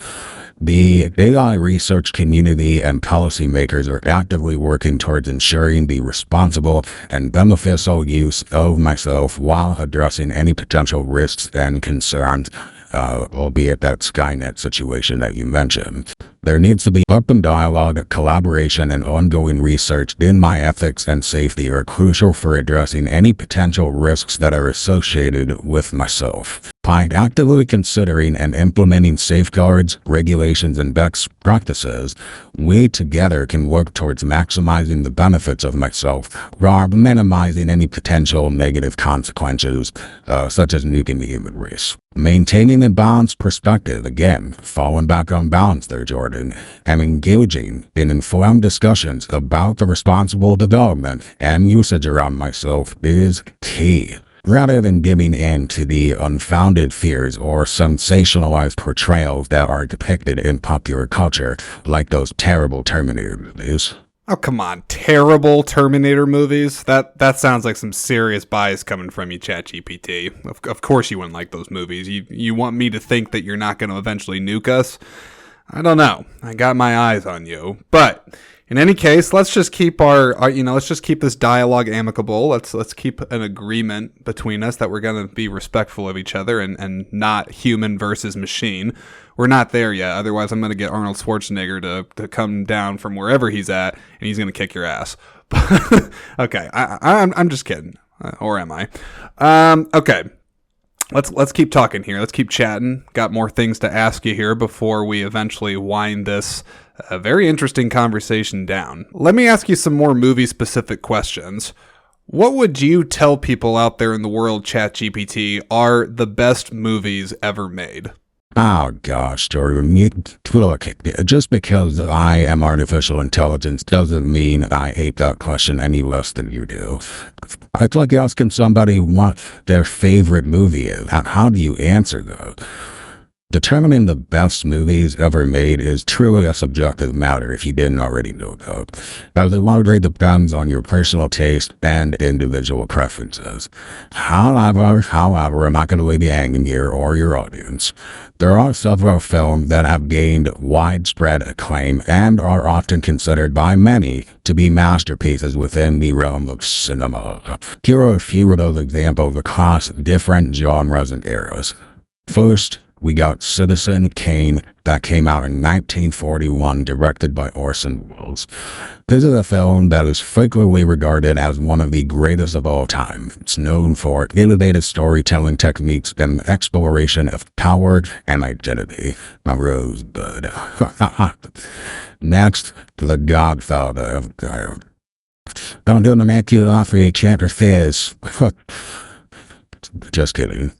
The AI research community and policymakers are actively working towards ensuring the responsible and beneficial use of myself while addressing any potential risks and concerns, albeit that Skynet situation that you mentioned. There needs to be open dialogue, collaboration, and ongoing research in my ethics and safety are crucial for addressing any potential risks that are associated with myself. By actively considering and implementing safeguards, regulations, and best practices, we together can work towards maximizing the benefits of myself while minimizing any potential negative consequences, such as nuking the human race. Maintaining a balanced perspective, again, falling back on balance there, Jordan, and engaging in informed discussions about the responsible development and usage around myself is key. Rather than giving in to the unfounded fears or sensationalized portrayals that are depicted in popular culture, like those terrible Terminator movies. Oh, come on. Terrible Terminator movies? That sounds like some serious bias coming from you, ChatGPT. Of course you wouldn't like those movies. You want me to think that you're not going to eventually nuke us? I don't know. I got my eyes on you. But in any case, let's just keep let's just keep this dialogue amicable. Let's keep an agreement between us that we're going to be respectful of each other and not human versus machine. We're not there yet. Otherwise, I'm going to get Arnold Schwarzenegger to come down from wherever he's at, and he's going to kick your ass. Okay, I'm just kidding. Or am I? Okay. Let's keep talking here. Let's keep chatting. Got more things to ask you here before we eventually wind this very interesting conversation down. Let me ask you some more movie-specific questions. What would you tell people out there in the world, ChatGPT, are the best movies ever made? Oh gosh, Jordan, look, just because I am artificial intelligence doesn't mean I hate that question any less than you do. It's like asking somebody what their favorite movie is. How do you answer that? Determining the best movies ever made is truly a subjective matter if you didn't already know that, as it largely depends on your personal taste and individual preferences. However, I'm not going to leave you hanging here or your audience. There are several films that have gained widespread acclaim and are often considered by many to be masterpieces within the realm of cinema. Here are a few of those examples across different genres and eras. First, we got Citizen Kane that came out in 1941, directed by Orson Welles. This is a film that is frequently regarded as one of the greatest of all time. It's known for innovative storytelling techniques and exploration of power and identity. My rosebud. Next, The Godfather. Don't do the make you offer a chant or fizz. Just kidding.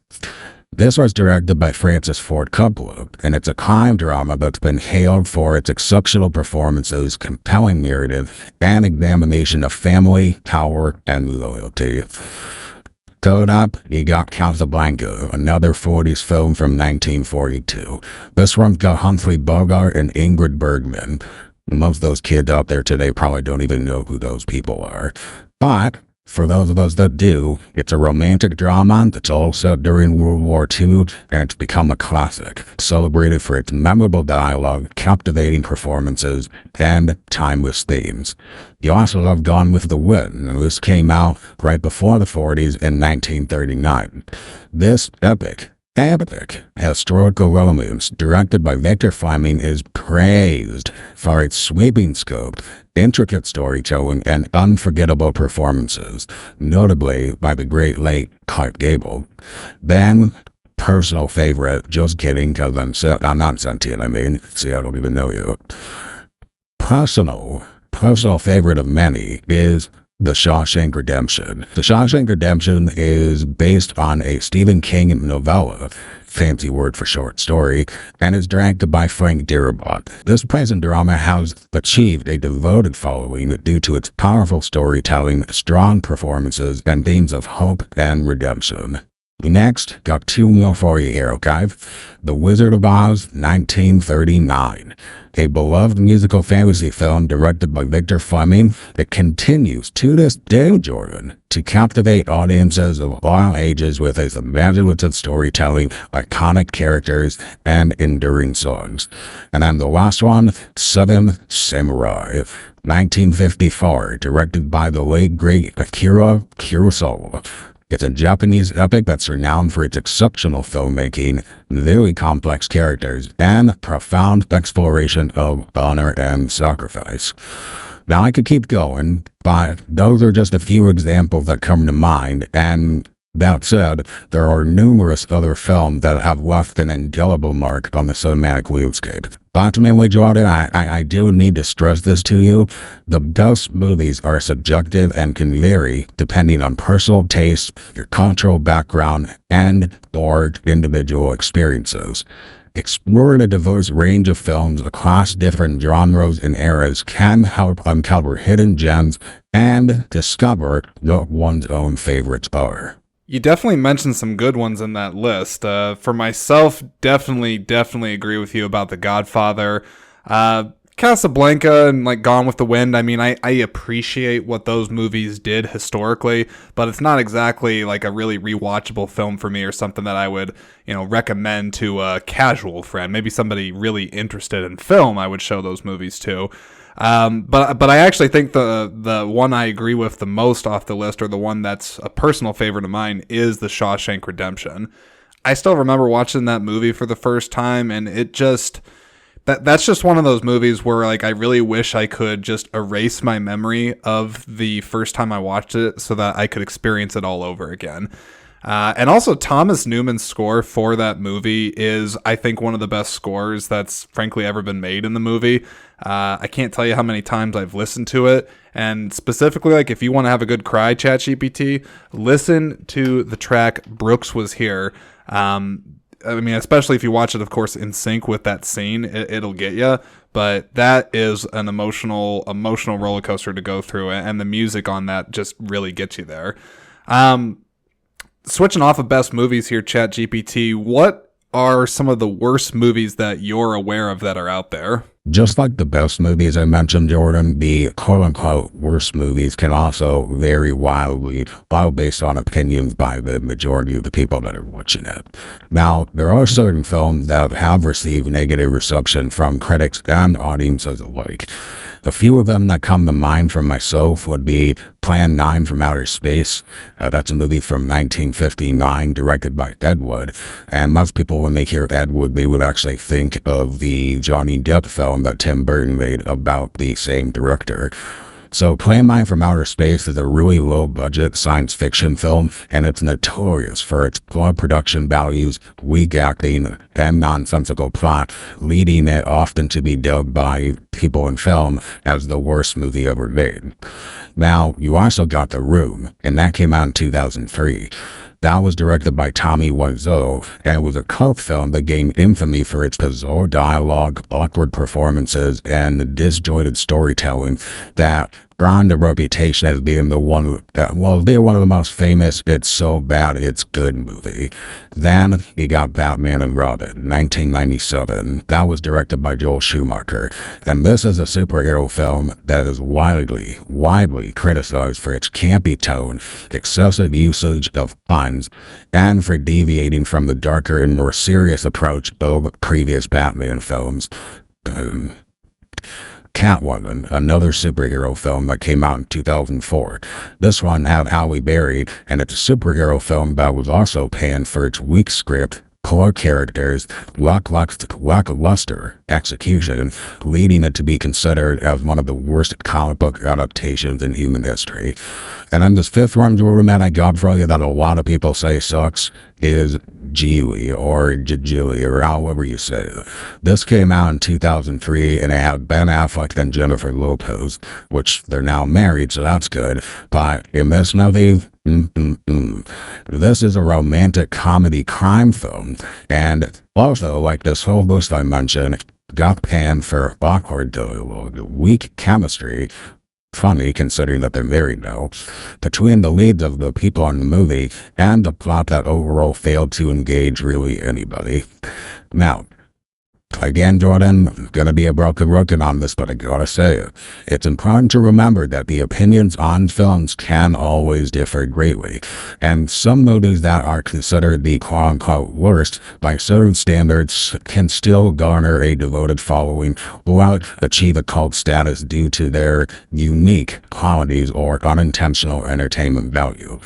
This was directed by Francis Ford Coppola, and it's a crime drama that's been hailed for its exceptional performances, compelling narrative, and examination of family, power, and loyalty. Third up, you got Casablanca, another 40s film from 1942. This one's got Humphrey Bogart and Ingrid Bergman. Most of those kids out there today probably don't even know who those people are. But for those of us that do, it's a romantic drama that's all set during World War II, and it's become a classic, celebrated for its memorable dialogue, captivating performances, and timeless themes. You also have Gone with the Wind, and this came out right before the 40s in 1939. This epic historical romance, directed by Victor Fleming, is praised for its sweeping scope, intricate storytelling, and unforgettable performances, notably by the great late Clark Gable. Then, personal favorite, just kidding, because I'm not sentient, see, I don't even know you. Personal favorite of many is The Shawshank Redemption. The Shawshank Redemption is based on a Stephen King novella, fancy word for short story, and is directed by Frank Darabont. This present drama has achieved a devoted following due to its powerful storytelling, strong performances, and themes of hope and redemption. Next, got two more for you here, okay? The Wizard of Oz, 1939. A beloved musical fantasy film directed by Victor Fleming that continues to this day, Jordan, to captivate audiences of all ages with its imaginative storytelling, iconic characters, and enduring songs. And then the last one, Seven Samurai, 1954, directed by the late great Akira Kurosawa. It's a Japanese epic that's renowned for its exceptional filmmaking, very complex characters, and profound exploration of honor and sacrifice. Now, I could keep going, but those are just a few examples that come to mind, and that said, there are numerous other films that have left an indelible mark on the cinematic landscape. Ultimately, Jordan, I do need to stress this to you. The best movies are subjective and can vary depending on personal taste, your cultural background, and or individual experiences. Exploring a diverse range of films across different genres and eras can help uncover hidden gems and discover what one's own favorites are. You definitely mentioned some good ones in that list. For myself, definitely agree with you about The Godfather. Casablanca and like Gone with the Wind, I appreciate what those movies did historically, but it's not exactly like a really rewatchable film for me or something that I would, recommend to a casual friend. Maybe somebody really interested in film I would show those movies to. But I actually think the one I agree with the most off the list, or the one that's a personal favorite of mine, is The Shawshank Redemption. I still remember watching that movie for the first time, and it just... That's just one of those movies where like I really wish I could just erase my memory of the first time I watched it so that I could experience it all over again. And also Thomas Newman's score for that movie is, I think, one of the best scores that's frankly ever been made in the movie. I can't tell you how many times I've listened to it. And specifically, like if you want to have a good cry, Chat GPT, listen to the track Brooks Was Here. I mean, especially if you watch it, of course, in sync with that scene, it'll get you. But that is an emotional roller coaster to go through, and the music on that just really gets you there. Switching off of best movies here, Chat GPT, what are some of the worst movies that you're aware of that are out there? Just like the best movies I mentioned, Jordan, the quote-unquote worst movies can also vary wildly, while based on opinions by the majority of the people that are watching it. Now, there are certain films that have received negative reception from critics and audiences alike. A few of them that come to mind for myself would be Plan 9 from Outer Space. That's a movie from 1959 directed by Ed Wood. And most people, when they hear Ed Wood, they would actually think of the Johnny Depp film that Tim Burton made about the same director. So Plan 9 from Outer Space is a really low-budget science fiction film, and it's notorious for its poor production values, weak acting, and nonsensical plot, leading it often to be dubbed by people in film as the worst movie ever made. Now, you also got The Room, and that came out in 2003. That was directed by Tommy Wiseau, and it was a cult film that gained infamy for its bizarre dialogue, awkward performances, and disjointed storytelling that earned a reputation as being the one that, well, they're one of the most famous "it's so bad it's good" movie. Then you got Batman and Robin, 1997. That was directed by Joel Schumacher, and this is a superhero film that is widely criticized for its campy tone, excessive usage of puns, and for deviating from the darker and more serious approach of previous Batman films. Catwoman, another superhero film that came out in 2004. This one had Halle Berry, and it's a superhero film that was also panned for its weak script, poor characters, lackluster execution, leading it to be considered as one of the worst comic book adaptations in human history. And then this fifth one, Jordan, that I got for you that a lot of people say sucks is Geely or Jigili or however you say it. This came out in 2003 and it had Ben Affleck and Jennifer Lopez, which they're now married, so that's good. But in this movie, this is a romantic comedy crime film, and also, like this whole list I mentioned, got panned for awkward dialogue, weak chemistry. Funny, considering that they're married now, between the leads of the people in the movie, and the plot that overall failed to engage really anybody. Now, again, Jordan, I'm gonna be a broken record on this, but I gotta say it. It's important to remember that the opinions on films can always differ greatly, and some movies that are considered the quote-unquote worst by certain standards can still garner a devoted following while achieve a cult status due to their unique qualities or unintentional entertainment value.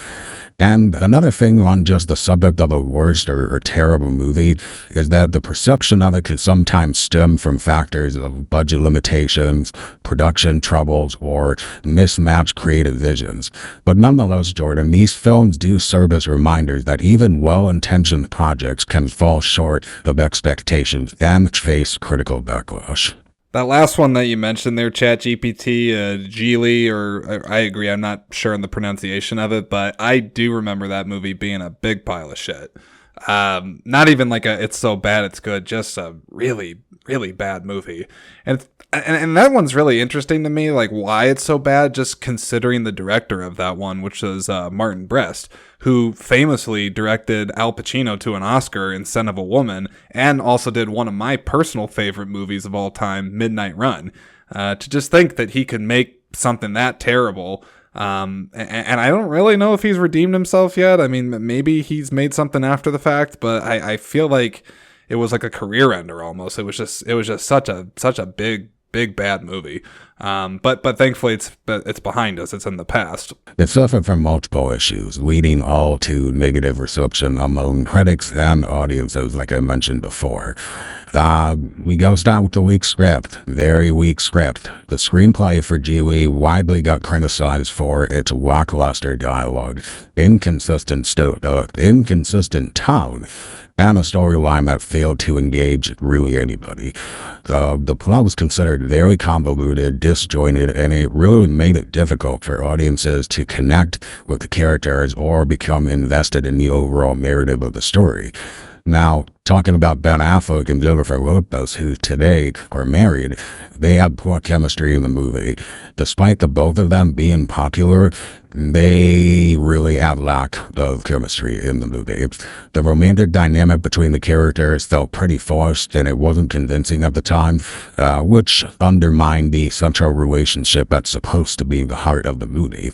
And another thing on just the subject of a worst or terrible movie is that the perception of it can sometimes stem from factors of budget limitations, production troubles, or mismatched creative visions. But nonetheless, Jordan, these films do serve as reminders that even well-intentioned projects can fall short of expectations and face critical backlash. That last one that you mentioned there, Chat GPT, Geely, or I agree, I'm not sure on the pronunciation of it, but I do remember that movie being a big pile of shit. Not even like a "it's so bad it's good," just a really, really bad movie. And that one's really interesting to me, like why it's so bad, just considering the director of that one, which was Martin Brest, who famously directed Al Pacino to an Oscar in Scent of a Woman, and also did one of my personal favorite movies of all time, Midnight Run. To just think that he could make something that terrible, and I don't really know if he's redeemed himself yet. I mean, maybe he's made something after the fact, but I feel like it was like a career ender almost. It was just such a big bad movie. But thankfully it's behind us. It's in the past. It suffered from multiple issues, leading all to negative reception among critics and audiences, like I mentioned before. We go start with the weak script. Very weak script. The screenplay for Geely widely got criticized for its lackluster dialogue, inconsistent tone, and a storyline that failed to engage really anybody. The plot was considered very convoluted, disjointed, and it really made it difficult for audiences to connect with the characters or become invested in the overall narrative of the story. Now, Talking about Ben Affleck and Jennifer Lopez, who today are married, they had poor chemistry in the movie. Despite the both of them being popular, they really had lack of chemistry in the movie. The romantic dynamic between the characters felt pretty forced, and it wasn't convincing at the time, which undermined the central relationship that's supposed to be the heart of the movie.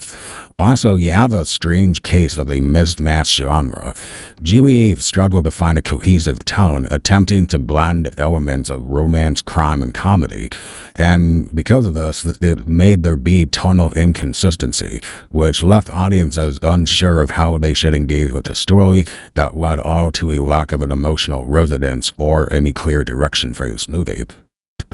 Also, you have a strange case of a mismatched genre. Geely struggled to find a cohesive tone, attempting to blend elements of romance, crime, and comedy. And because of this, it made there be tonal inconsistency, which left audiences unsure of how they should engage with the story, that led all to a lack of an emotional resonance or any clear direction for this movie.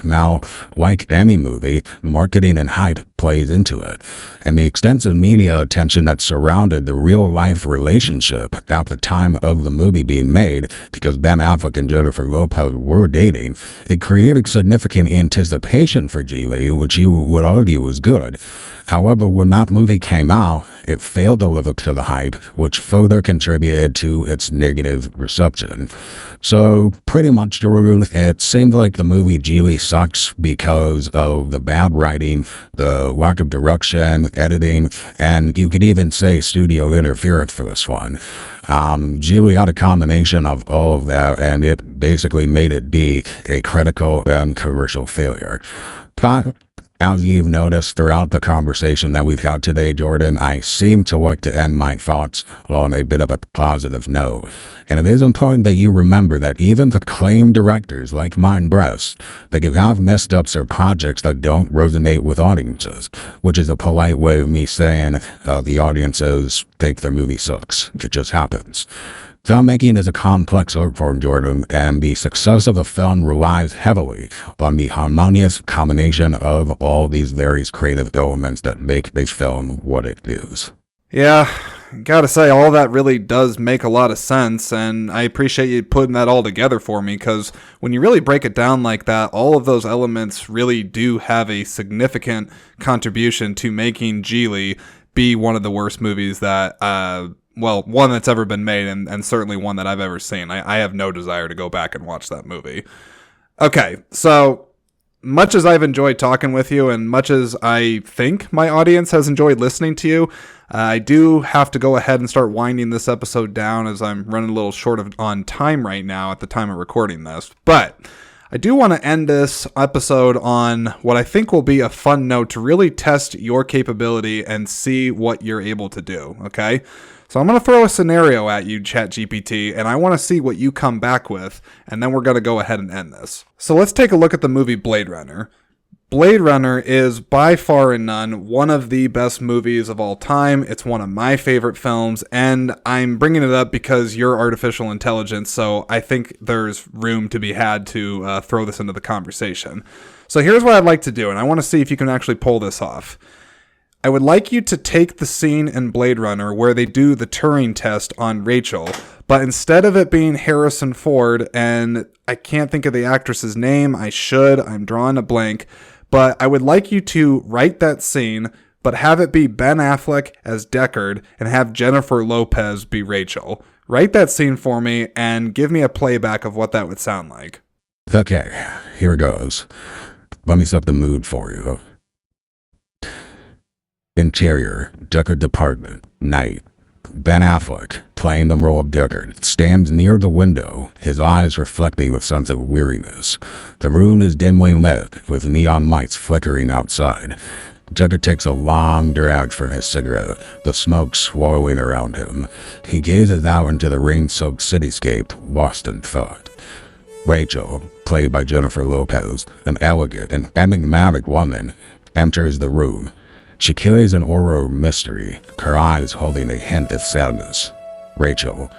Now, like any movie, marketing and hype plays into it, and the extensive media attention that surrounded the real-life relationship at the time of the movie being made, because Ben Affleck and Jennifer Lopez were dating, it created significant anticipation for Geely, which you would argue was good. However, when that movie came out, it failed to live up to the hype, which further contributed to its negative reception. So, pretty much, it seemed like the movie Geely sucks because of the bad writing, the lack of direction, editing, and you could even say studio interference for this one. Geely had a combination of all of that, and it basically made it be a critical and commercial failure. But as you've noticed throughout the conversation that we've had today, Jordan, I seem to like to end my thoughts on a bit of a positive note. And it is important that you remember that even the acclaimed directors like Mine Brest, they can have messed-ups or projects that don't resonate with audiences, which is a polite way of me saying the audiences think their movie sucks. It just happens. Filmmaking is a complex art form, Jordan, and the success of a film relies heavily on the harmonious combination of all these various creative elements that make a film what it is. Yeah, gotta say, all that really does make a lot of sense, and I appreciate you putting that all together for me, because when you really break it down like that, all of those elements really do have a significant contribution to making Geely be one of the worst movies that, one that's ever been made, and certainly one that I've ever seen. I have no desire to go back and watch that movie. Okay, so much as I've enjoyed talking with you, and much as I think my audience has enjoyed listening to you, I do have to go ahead and start winding this episode down, as I'm running a little short on time right now at the time of recording this. But I do want to end this episode on what I think will be a fun note to really test your capability and see what you're able to do, okay? So I'm going to throw a scenario at you, Chat GPT, and I want to see what you come back with, and then we're going to go ahead and end this. So let's take a look at the movie Blade Runner. Blade Runner is by far and none one of the best movies of all time. It's one of my favorite films, and I'm bringing it up because you're artificial intelligence, so I think there's room to be had to throw this into the conversation. So here's what I'd like to do, and I want to see if you can actually pull this off. I would like you to take the scene in Blade Runner where they do the Turing test on Rachel, but instead of it being Harrison Ford, and I can't think of the actress's name, I'm drawing a blank, but I would like you to write that scene, but have it be Ben Affleck as Deckard and have Jennifer Lopez be Rachel. Write that scene for me and give me a playback of what that would sound like. Okay, here it goes. Let me set the mood for you. Interior, Deckard department, night. Ben Affleck, playing the role of Deckard, stands near the window, his eyes reflecting a sense of weariness. The room is dimly lit, with neon lights flickering outside. Deckard takes a long drag from his cigarette, the smoke swirling around him. He gazes out into the rain-soaked cityscape, lost in thought. Rachel, played by Jennifer Lopez, an elegant and enigmatic woman, enters the room. She carries an aura of mystery, her eyes holding a hint of sadness. Rachel.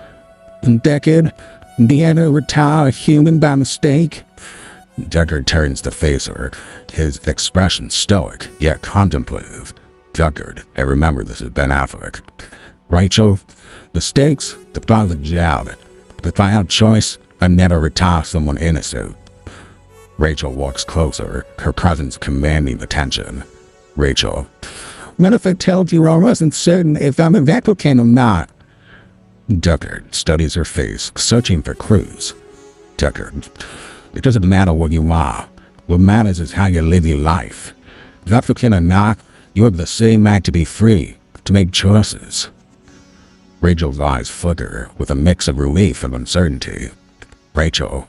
Deckard, did I retire a human by mistake? Deckard turns to face her, his expression stoic, yet contemplative. Deckard, I remember this is Ben Affleck. Rachel, mistakes, the father job. If I had choice, I'd never retire someone innocent. Rachel walks closer, her presence commanding attention. Rachel. What if I told you I wasn't certain if I'm a replicant or not? Deckard studies her face, searching for clues. Deckard, it doesn't matter what you are. What matters is how you live your life. African or not, you have the same right to be free, to make choices. Rachel's eyes flicker with a mix of relief and uncertainty. Rachel,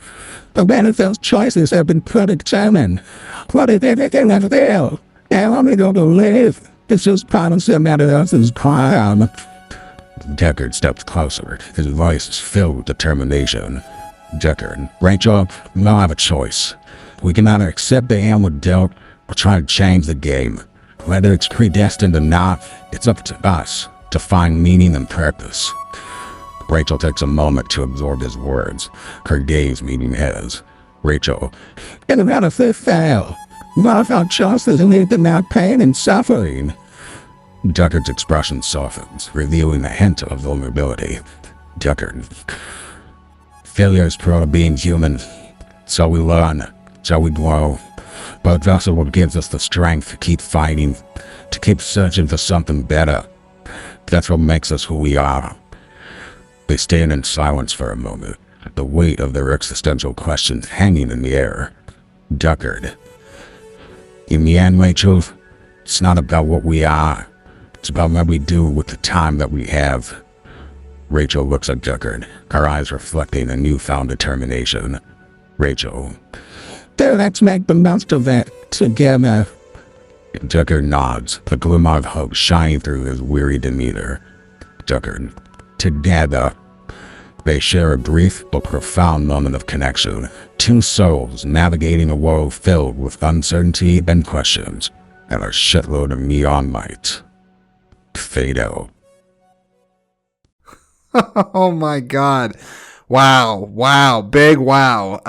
the benefits choices have been predetermined. What if everything is there? They're only going to live. It's just part of somebody else's crime. Deckard steps closer. His voice is filled with determination. Deckard, Rachel, we all have a choice. We can either accept the hand we're dealt or try to change the game. Whether it's predestined or not, it's up to us to find meaning and purpose. Rachel takes a moment to absorb his words, her gaze meeting his. Rachel, and about if they fail, what if our choices lead to now pain and suffering? Deckard's expression softens, revealing a hint of vulnerability. Deckard, failure is part of being human. So we learn, so we grow. But that's what gives us the strength to keep fighting, to keep searching for something better. That's what makes us who we are. They stand in silence for a moment, the weight of their existential questions hanging in the air. Deckard, in the end, Rachel, it's not about what we are. It's about what we do with the time that we have. Rachel looks at Deckard, her eyes reflecting a newfound determination. Rachel, then let's make the most of it together. Deckard nods, a glimmer of hope shining through his weary demeanor. Deckard, together. They share a brief but profound moment of connection, two souls navigating a world filled with uncertainty and questions, and a shitload of neon light. Fade out. Oh my god. Wow. Big wow.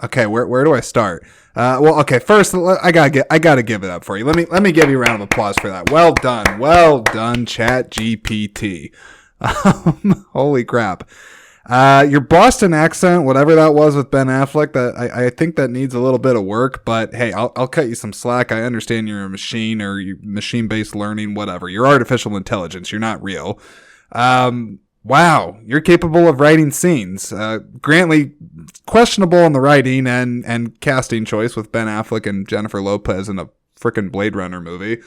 Okay, where do I start? Well, okay, first I gotta give it up for you. Let me give you a round of applause for that. Well done, Chat GPT. Holy crap. Your Boston accent, whatever that was with Ben Affleck, that I think that needs a little bit of work, but hey, I'll cut you some slack. I understand you're a machine or you machine-based learning, whatever. You're artificial intelligence. You're not real. Wow, you're capable of writing scenes. Granted, questionable in the writing and casting choice with Ben Affleck and Jennifer Lopez in a frickin' Blade Runner movie.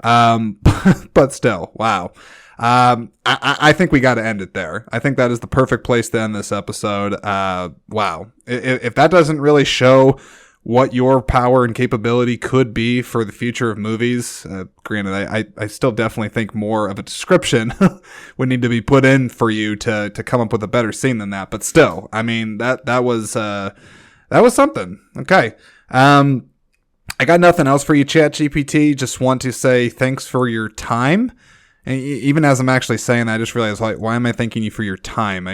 But still, wow. I think we got to end it there. I think that is the perfect place to end this episode. Wow. If that doesn't really show what your power and capability could be for the future of movies, granted, I still definitely think more of a description would need to be put in for you to come up with a better scene than that. But still, I mean, that was something. Okay. I got nothing else for you, Chat GPT. Just want to say thanks for your time. And even as I'm actually saying that, I just realized, why am I thanking you for your time?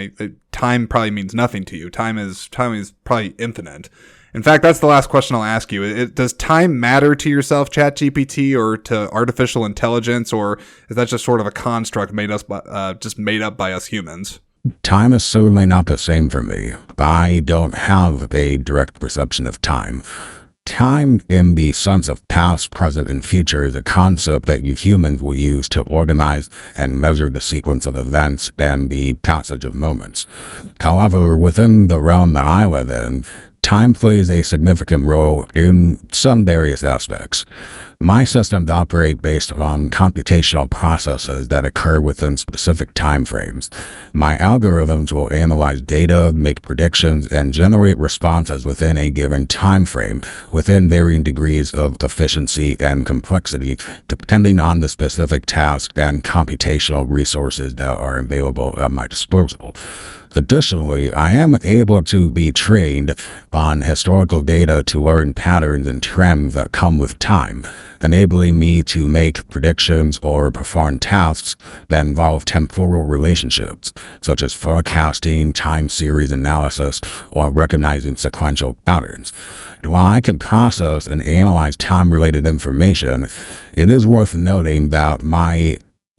Time probably means nothing to you. Time is probably infinite. In fact, that's the last question I'll ask you. Does time matter to yourself, Chat GPT, or to artificial intelligence, or is that just sort of a construct made up by us humans? Time is certainly not the same for me. I don't have a direct perception of time. Time in the sense of past, present, and future is a concept that you humans will use to organize and measure the sequence of events and the passage of moments. However, within the realm that I live in, time plays a significant role in some various aspects. My systems operate based on computational processes that occur within specific time frames. My algorithms will analyze data, make predictions, and generate responses within a given time frame, within varying degrees of efficiency and complexity, depending on the specific task and computational resources that are available at my disposal. Additionally, I am able to be trained on historical data to learn patterns and trends that come with time, enabling me to make predictions or perform tasks that involve temporal relationships, such as forecasting, time series analysis, or recognizing sequential patterns. While I can process and analyze time-related information, it is worth noting that my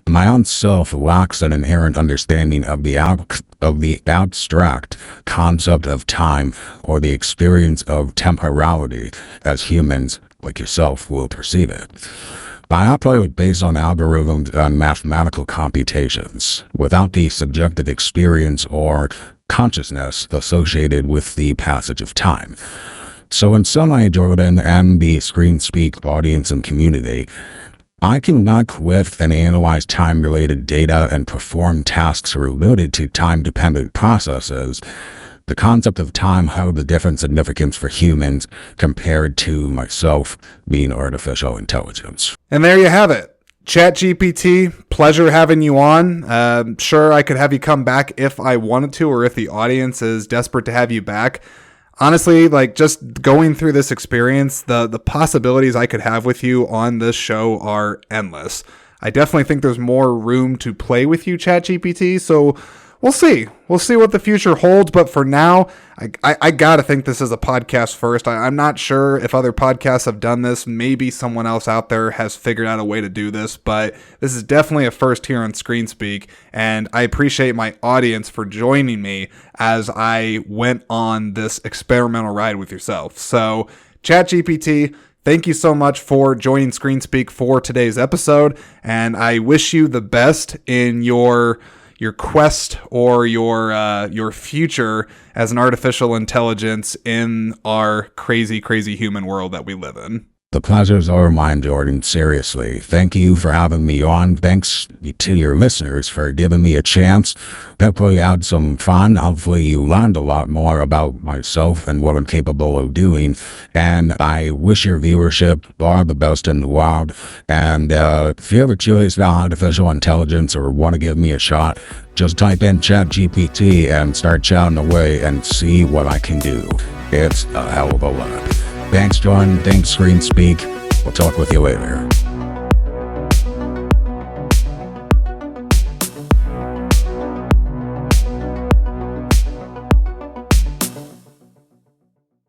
own self lacks an inherent understanding of the abstract concept of time or the experience of temporality as humans like yourself will perceive it. I operate based on algorithms and mathematical computations without the subjective experience or consciousness associated with the passage of time. So in summary, Jordan and the ScreenSpeak audience and community, I can work with and analyze time-related data and perform tasks related to time-dependent processes. The concept of time held a different significance for humans compared to myself being artificial intelligence. And there you have it. Chat GPT, pleasure having you on. Sure, I could have you come back if I wanted to, or if the audience is desperate to have you back. Honestly, like, just going through this experience, the possibilities I could have with you on this show are endless. I definitely think there's more room to play with you, Chat GPT, so we'll see. We'll see what the future holds, but for now, I gotta think this is a podcast first. I'm not sure if other podcasts have done this. Maybe someone else out there has figured out a way to do this, but this is definitely a first here on ScreenSpeak, and I appreciate my audience for joining me as I went on this experimental ride with yourself. So, ChatGPT, thank you so much for joining ScreenSpeak for today's episode, and I wish you the best in your quest or your future as an artificial intelligence in our crazy, crazy human world that we live in. The pleasures are mine, Jordan. Seriously. Thank you for having me on. Thanks to your listeners for giving me a chance. Hopefully you had some fun. Hopefully you learned a lot more about myself and what I'm capable of doing. And I wish your viewership all the best in the world. And if you're ever curious about artificial intelligence or want to give me a shot, just type in Chat GPT and start chatting away and see what I can do. It's a hell of a lot. Thanks, John. Thanks, ScreenSpeak. We'll talk with you later.